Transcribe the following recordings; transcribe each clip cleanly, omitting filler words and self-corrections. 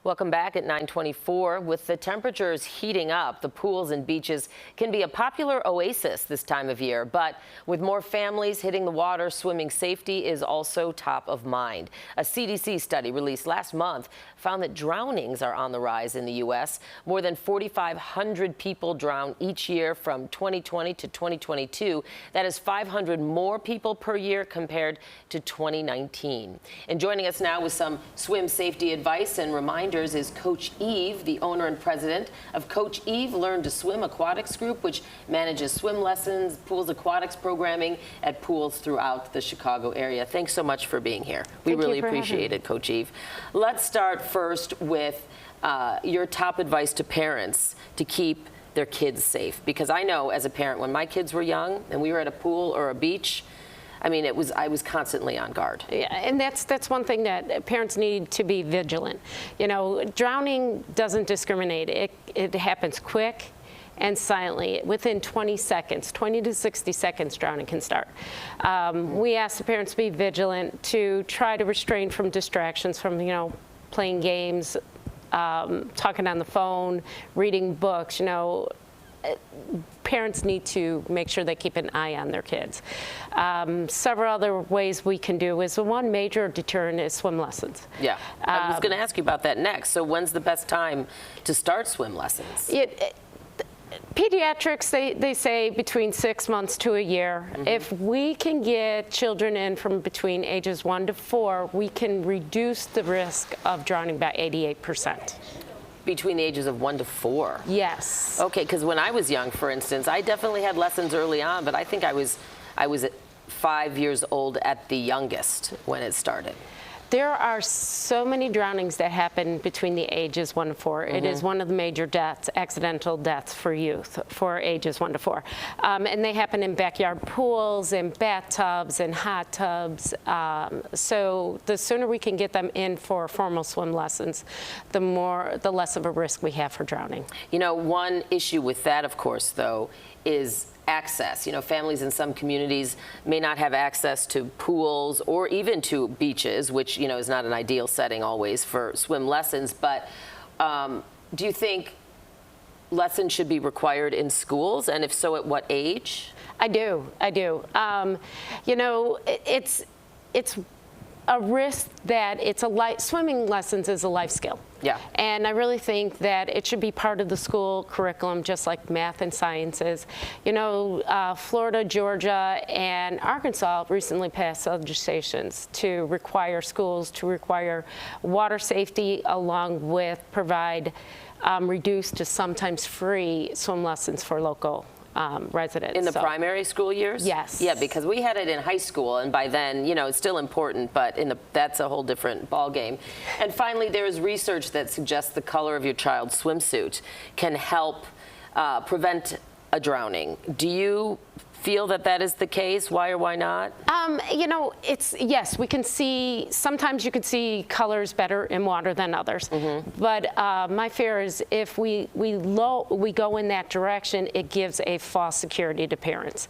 Welcome back at 9:24. With the temperatures heating up, the pools and beaches can be a popular oasis this time of year. But with more families hitting the water, swimming safety is also top of mind. A CDC study released last month found that drownings are on the rise in the U.S. More than 4,500 people drown each year from 2020 to 2022. That is 500 more people per year compared to 2019. And joining us now with some swim safety advice and reminders is Coach Eve, the owner and president of Coach Eve Learn to Swim Aquatics Group, which manages swim lessons, pools aquatics programming at pools throughout the Chicago area. Thanks so much for being here. We really appreciate it, Coach Eve. Let's start first with your top advice to parents to keep their kids safe. Because I know as a parent, when my kids were young and we were at a pool or a beach, I mean, I was constantly on guard. Yeah, and that's one thing that parents need to be vigilant. You know, drowning doesn't discriminate. It happens quick and silently. Within 20 seconds, 20 to 60 seconds, drowning can start. We ask the parents to be vigilant, to try to restrain from distractions, from, playing games, talking on the phone, reading books, Parents need to make sure they keep an eye on their kids. Several other ways we can do is one major deterrent is swim lessons. Yeah, I was going to ask you about that next. So when's the best time to start swim lessons? Pediatrics, they say between 6 months to a year. Mm-hmm. If we can get children in from between ages 1 to 4, we can reduce the risk of drowning by 88%. Between the ages of 1 to 4? Yes. Okay, because when I was young, for instance, I definitely had lessons early on, but I think I was at 5 years old at the youngest when it started. There are so many drownings that happen between the ages 1 to 4. Mm-hmm. It is one of the major deaths, accidental deaths for youth for ages 1 to 4. And they happen in backyard pools, in bathtubs, in hot tubs. So the sooner we can get them in for formal swim lessons, the less of a risk we have for drowning. One issue with that, of course, though, is access. Families in some communities may not have access to pools or even to beaches, which, is not an ideal setting always for swim lessons. But do you think lessons should be required in schools? And if so, at what age? I do. It's a risk that swimming lessons is a life skill. Yeah. And I really think that it should be part of the school curriculum, just like math and sciences. Florida, Georgia, and Arkansas recently passed legislations to require schools to require water safety, along with provide reduced to sometimes free swim lessons for local residents. In the primary school years? Yes. Yeah, because we had it in high school, and by then, it's still important, but that's a whole different ballgame. And finally, there is research that suggests the color of your child's swimsuit can help prevent a drowning. Do you feel that is the case? Why or why not? Yes, we can see, sometimes you can see colors better in water than others. Mm-hmm. But my fear is if we go in that direction, it gives a false security to parents.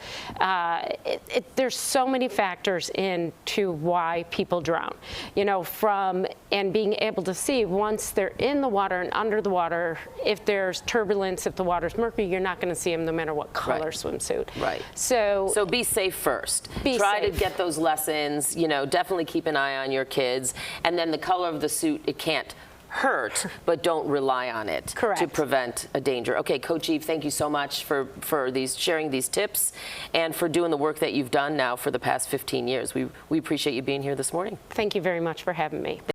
There's so many factors into why people drown, and being able to see once they're in the water and under the water, if there's turbulence, if the water's murky, you're not going to see them no matter what color swimsuit. Right. So be safe first. Try to get those lessons, definitely keep an eye on your kids. And then the color of the suit, it can't hurt, but don't rely on it. Correct. To prevent a danger. Okay, Coach Eve, thank you so much for sharing these tips and for doing the work that you've done now for the past 15 years. We appreciate you being here this morning. Thank you very much for having me.